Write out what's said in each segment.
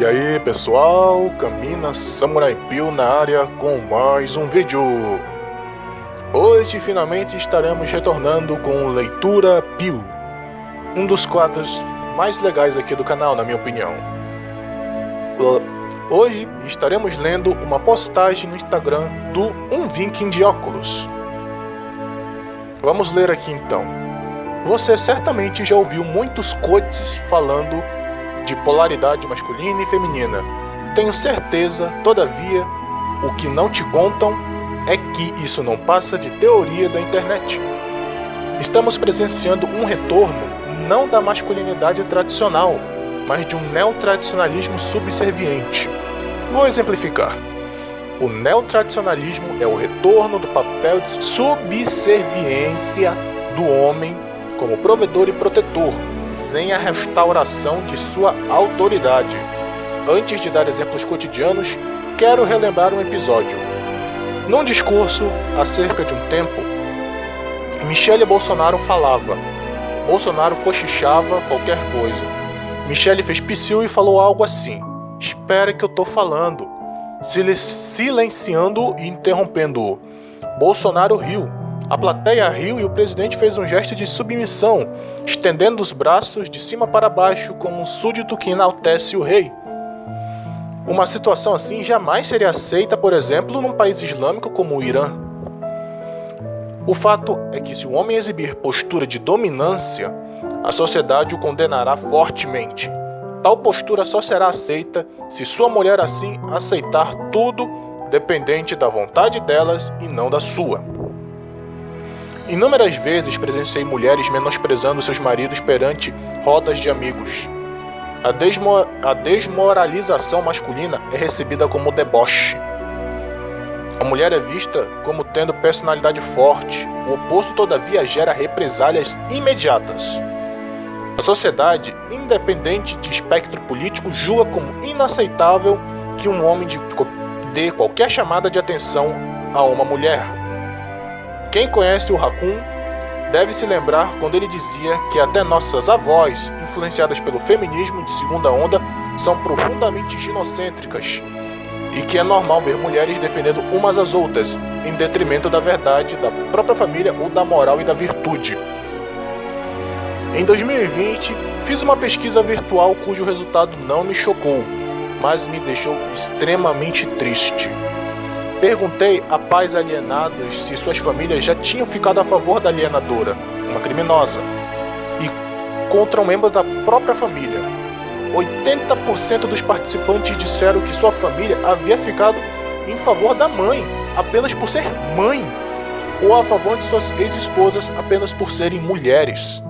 aí pessoal, Camina Samurai Pio na área com mais um vídeo. Hoje finalmente estaremos retornando com Leitura Pio, um dos quadros mais legais aqui do canal, na minha opinião. Hoje estaremos lendo uma postagem no Instagram do Um Viking de Óculos. Vamos ler aqui então. Você certamente já ouviu muitos quotes falando de polaridade masculina e feminina. Tenho certeza, todavia, o que não te contam é que isso não passa de teoria da internet. Estamos presenciando um retorno não da masculinidade tradicional, mas de um neotradicionalismo subserviente. Vou exemplificar. O neotradicionalismo é o retorno do papel de subserviência do homem como provedor e protetor, sem a restauração de sua autoridade. Antes de dar exemplos cotidianos, quero relembrar um episódio. Num discurso, há cerca de um tempo, Michele Bolsonaro falava. Bolsonaro cochichava qualquer coisa. Michele fez psiu e falou algo assim: "Espera que eu tô falando", silenciando e interrompendo-o. Bolsonaro riu. A plateia riu e o presidente fez um gesto de submissão, estendendo os braços de cima para baixo como um súdito que enaltece o rei. Uma situação assim jamais seria aceita, por exemplo, num país islâmico como o Irã. O fato é que se o homem exibir postura de dominância, a sociedade o condenará fortemente. Tal postura só será aceita se sua mulher assim aceitar tudo dependente da vontade delas e não da sua. Inúmeras vezes presenciei mulheres menosprezando seus maridos perante rodas de amigos. A desmoralização masculina é recebida como deboche. A mulher é vista como tendo personalidade forte. O oposto, todavia, gera represálias imediatas. A sociedade, independente de espectro político, julga como inaceitável que um homem dê qualquer chamada de atenção a uma mulher. Quem conhece o Raccoon deve se lembrar quando ele dizia que até nossas avós, influenciadas pelo feminismo de segunda onda, são profundamente ginocêntricas e que é normal ver mulheres defendendo umas às outras, em detrimento da verdade, da própria família ou da moral e da virtude. Em 2020, fiz uma pesquisa virtual cujo resultado não me chocou, mas me deixou extremamente triste. Perguntei a pais alienados se suas famílias já tinham ficado a favor da alienadora, uma criminosa, e contra um membro da própria família. 80% dos participantes disseram que sua família havia ficado em favor da mãe, apenas por ser mãe, ou a favor de suas ex-esposas apenas por serem mulheres.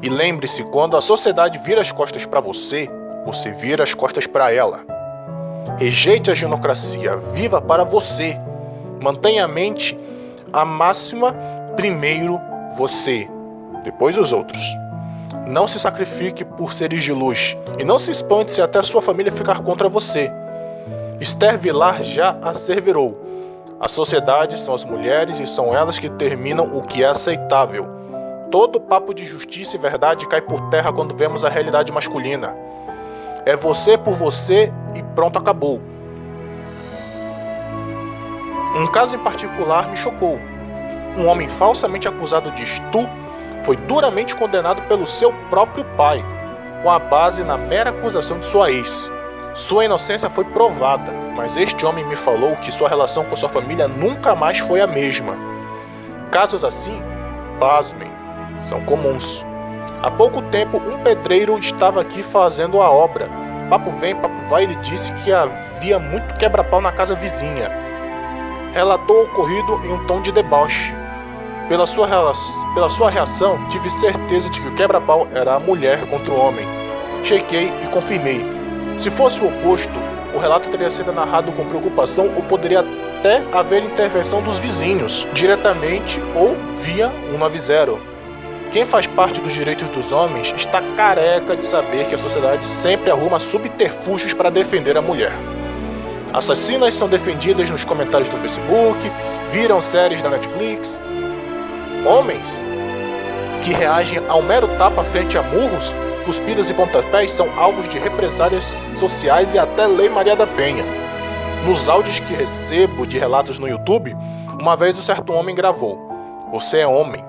E lembre-se, quando a sociedade vira as costas para você, você vira as costas para ela. Rejeite a genocracia, viva para você. Mantenha a mente a máxima, primeiro você, depois os outros. Não se sacrifique por seres de luz e não se espante se até a sua família ficar contra você. Esther Vilar já asseverou: a sociedade são as mulheres e são elas que determinam o que é aceitável. Todo papo de justiça e verdade cai por terra quando vemos a realidade masculina. É você por você e pronto, acabou. Um caso em particular me chocou. Um homem falsamente acusado de estupro foi duramente condenado pelo seu próprio pai, com a base na mera acusação de sua ex. Sua inocência foi provada, mas este homem me falou que sua relação com sua família nunca mais foi a mesma. Casos assim, pasmem, são comuns. Há pouco tempo, um pedreiro estava aqui fazendo a obra. Papo vem, papo vai, ele disse que havia muito quebra-pau na casa vizinha. Relatou o ocorrido em um tom de deboche. Pela sua reação, tive certeza de que o quebra-pau era a mulher contra o homem. Chequei e confirmei. Se fosse o oposto, o relato teria sido narrado com preocupação ou poderia até haver intervenção dos vizinhos, diretamente ou via 190. Quem faz parte dos direitos dos homens está careca de saber que a sociedade sempre arruma subterfúgios para defender a mulher. Assassinas são defendidas nos comentários do Facebook, viram séries da Netflix. Homens que reagem ao mero tapa frente a murros cuspidas e pontapés são alvos de represálias sociais e até Lei Maria da Penha. Nos áudios que recebo de relatos no YouTube, uma vez um certo homem gravou: "Você é homem.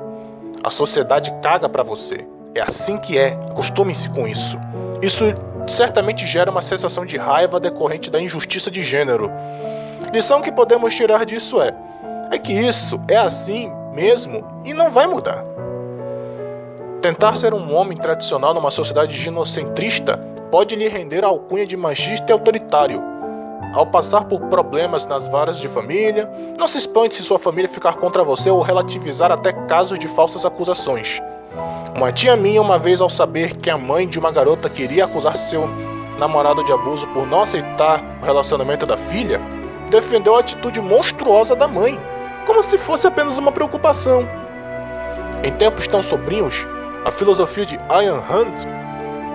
A sociedade caga pra você. É assim que é. Acostume-se com isso." Isso certamente gera uma sensação de raiva decorrente da injustiça de gênero. Lição que podemos tirar disso é que isso é assim mesmo e não vai mudar. Tentar ser um homem tradicional numa sociedade ginocentrista pode lhe render a alcunha de machista e autoritário. Ao passar por problemas nas varas de família, não se espante se sua família ficar contra você ou relativizar até casos de falsas acusações. Uma tia minha, uma vez, ao saber que a mãe de uma garota queria acusar seu namorado de abuso por não aceitar o relacionamento da filha, defendeu a atitude monstruosa da mãe, como se fosse apenas uma preocupação. Em tempos tão sombrios, a filosofia de Ayn Rand,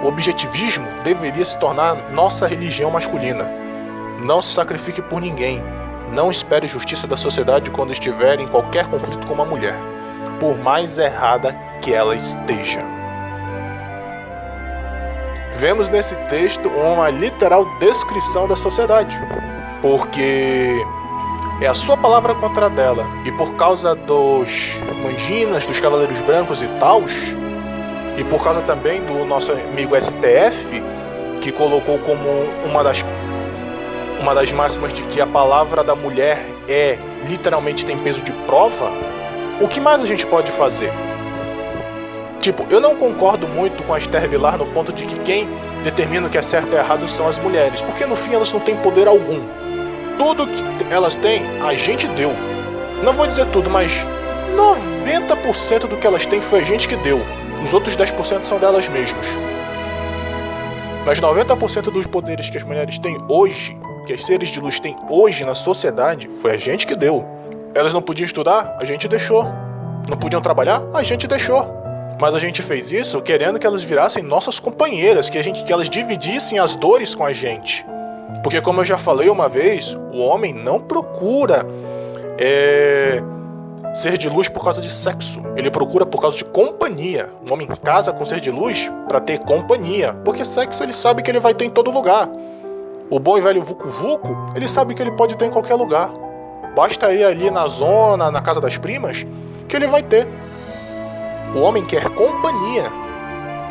o objetivismo, deveria se tornar nossa religião masculina. Não se sacrifique por ninguém. Não espere justiça da sociedade quando estiver em qualquer conflito com uma mulher, por mais errada que ela esteja. Vemos nesse texto uma literal descrição da sociedade, porque é a sua palavra contra a dela, e por causa dos manginas, dos cavaleiros brancos e tals, e por causa também do nosso amigo STF, que colocou como uma das máximas de que a palavra da mulher literalmente tem peso de prova, o que mais a gente pode fazer? Eu não concordo muito com a Esther Vilar no ponto de que quem determina o que é certo e errado são as mulheres, porque no fim elas não têm poder algum. Tudo que elas têm, a gente deu. Não vou dizer tudo, mas 90% do que elas têm foi a gente que deu. Os outros 10% são delas mesmas. Mas 90% dos poderes que as mulheres têm hoje, que os seres de luz têm hoje na sociedade, foi a gente que deu. Elas não podiam estudar? A gente deixou. Não podiam trabalhar? A gente deixou. Mas a gente fez isso querendo que elas virassem nossas companheiras, que elas dividissem as dores com a gente. Porque, como eu já falei uma vez, o homem não procura ser de luz por causa de sexo. Ele procura por causa de companhia. O homem casa com ser de luz para ter companhia, porque sexo ele sabe que ele vai ter em todo lugar. O bom e velho vucu-vucu, ele sabe que ele pode ter em qualquer lugar. Basta ir ali na zona, na casa das primas, que ele vai ter. O homem quer companhia.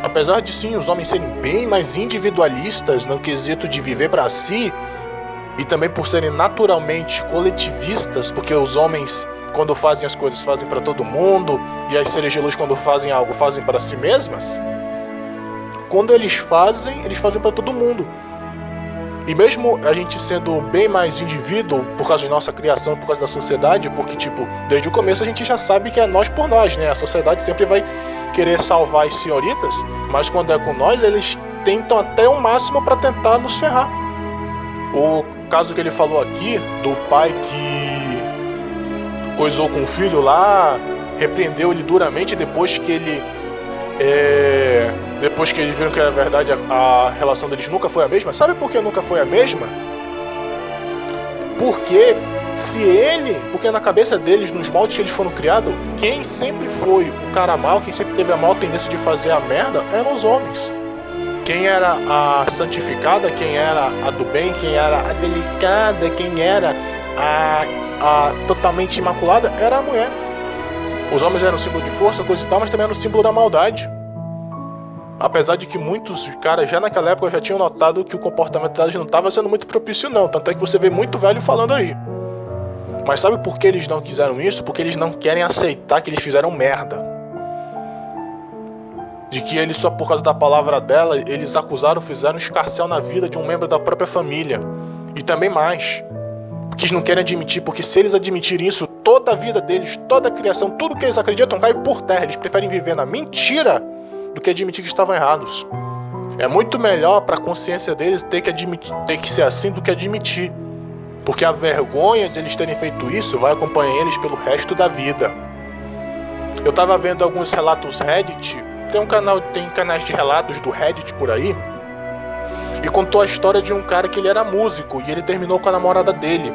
Apesar de sim os homens serem bem mais individualistas no quesito de viver para si, e também por serem naturalmente coletivistas, porque os homens, quando fazem as coisas, fazem para todo mundo, e as seres de luz, quando fazem algo, fazem para si mesmas. Quando eles fazem para todo mundo. E mesmo a gente sendo bem mais indivíduo por causa de nossa criação, por causa da sociedade, porque, desde o começo a gente já sabe que é nós por nós, né? A sociedade sempre vai querer salvar as senhoritas, mas quando é com nós, eles tentam até o máximo para tentar nos ferrar. O caso que ele falou aqui, do pai que coisou com o filho lá, repreendeu ele duramente depois que eles viram que, na verdade, a relação deles nunca foi a mesma. Sabe por que nunca foi a mesma? Porque na cabeça deles, nos moldes que eles foram criados, quem sempre foi o cara mal, quem sempre teve a mal tendência de fazer a merda, eram os homens. Quem era a santificada, quem era a do bem, quem era a delicada, quem era a totalmente imaculada, era a mulher. Os homens eram símbolo de força, coisa e tal, mas também eram símbolo da maldade. Apesar de que muitos caras já naquela época já tinham notado que o comportamento delas não estava sendo muito propício não, tanto é que você vê muito velho falando aí. Mas sabe por que eles não quiseram isso? Porque eles não querem aceitar que eles fizeram merda. De que eles, só por causa da palavra dela, eles fizeram um escarcéu na vida de um membro da própria família. E também mais. Porque eles não querem admitir, porque se eles admitirem isso, toda a vida deles, toda a criação, tudo que eles acreditam cai por terra. Eles preferem viver na mentira do que admitir que estavam errados. É muito melhor para a consciência deles ter que ser assim do que admitir. Porque a vergonha de eles terem feito isso vai acompanhar eles pelo resto da vida. Eu tava vendo alguns relatos Reddit. Tem canais de relatos do Reddit por aí. E contou a história de um cara que ele era músico e ele terminou com a namorada dele.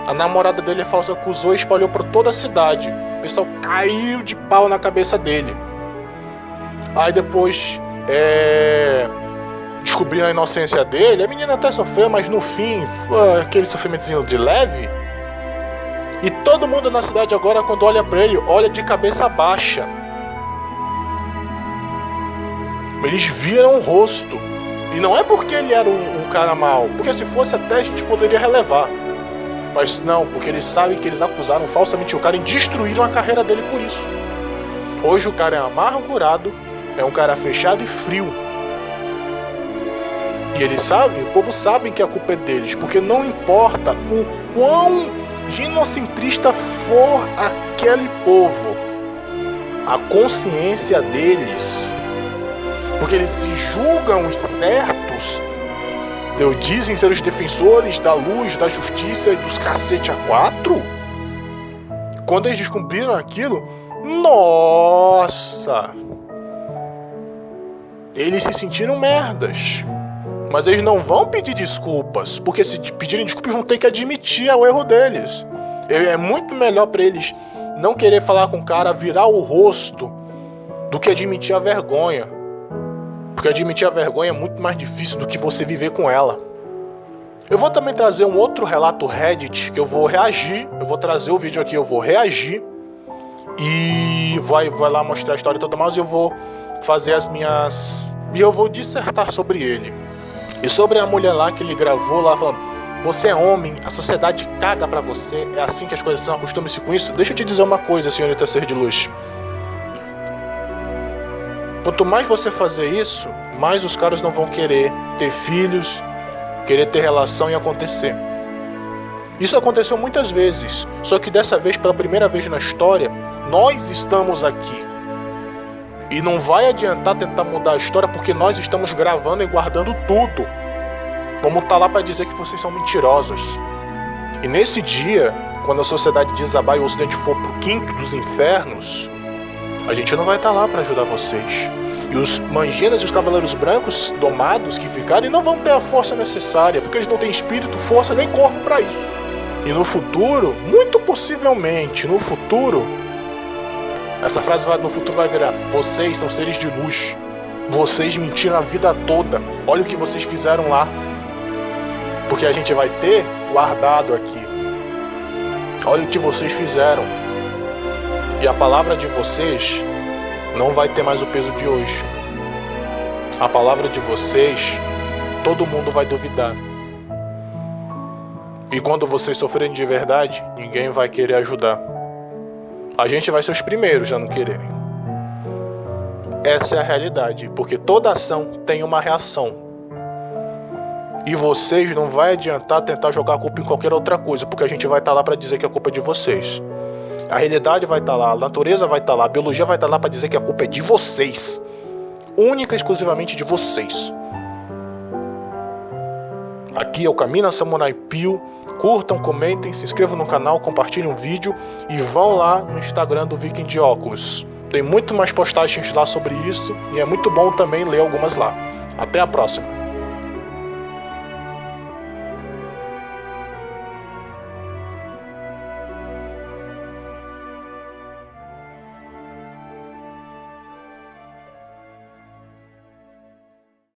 A namorada dele falsa acusou e espalhou por toda a cidade. O pessoal caiu de pau na cabeça dele. Aí depois descobriram a inocência dele. A menina até sofreu, mas no fim foi aquele sofrimentozinho de leve. E todo mundo na cidade agora, quando olha pra ele, olha de cabeça baixa. Eles viram o rosto. E não é porque ele era um cara mau, porque se fosse até a gente poderia relevar. Mas não, porque eles sabem que eles acusaram falsamente o cara e destruíram a carreira dele por isso. Hoje o cara é amargurado, é um cara fechado e frio. E eles sabem, o povo sabe que a culpa é deles, porque não importa o quão ginocentrista for aquele povo, a consciência deles, porque eles se julgam os certos, dizem ser os defensores da luz, da justiça e dos cacete a quatro. Quando eles descobriram aquilo, nossa, eles se sentiram merdas. Mas eles não vão pedir desculpas, porque se pedirem desculpas vão ter que admitir o erro deles. É muito melhor para eles não querer falar com o cara, virar o rosto, do que admitir a vergonha. Porque admitir a vergonha é muito mais difícil do que você viver com ela. Eu vou também trazer um outro relato Reddit, que eu vou reagir. Eu vou trazer o vídeo aqui, eu vou reagir. E vai lá mostrar a história e tudo mais. E eu vou fazer as minhas... E eu vou dissertar sobre ele. E sobre a mulher lá que ele gravou lá falando: você é homem, a sociedade caga pra você, é assim que as coisas são, acostume-se com isso. Deixa eu te dizer uma coisa, senhorita Ser de Luz. Quanto mais você fazer isso, mais os caras não vão querer ter filhos, querer ter relação e acontecer. Isso aconteceu muitas vezes, só que dessa vez, pela primeira vez na história, nós estamos aqui. E não vai adiantar tentar mudar a história, porque nós estamos gravando e guardando tudo. Vamos estar lá para dizer que vocês são mentirosos. E nesse dia, quando a sociedade desabar e o ocidente for pro quinto dos infernos, a gente não vai estar lá para ajudar vocês. E os manginas e os cavaleiros brancos domados que ficarem não vão ter a força necessária, porque eles não têm espírito, força nem corpo para isso. E no futuro, muito possivelmente, no futuro, essa frase no futuro vai virar: vocês são seres de luz. Vocês mentiram a vida toda. Olha o que vocês fizeram lá. Porque a gente vai ter guardado aqui. Olha o que vocês fizeram. E a palavra de vocês não vai ter mais o peso de hoje. A palavra de vocês, todo mundo vai duvidar. E quando vocês sofrerem de verdade, ninguém vai querer ajudar. A gente vai ser os primeiros a não quererem. Essa é a realidade, porque toda ação tem uma reação. E vocês não vai adiantar tentar jogar a culpa em qualquer outra coisa, porque a gente vai estar lá para dizer que a culpa é de vocês. A realidade vai estar lá, a natureza vai estar lá, a biologia vai estar lá para dizer que a culpa é de vocês. Única e exclusivamente de vocês. Aqui é o Camina Samurai Pio. Curtam, comentem, se inscrevam no canal, compartilhem o vídeo e vão lá no Instagram do Viking de Óculos. Tem muito mais postagens lá sobre isso e é muito bom também ler algumas lá. Até a próxima!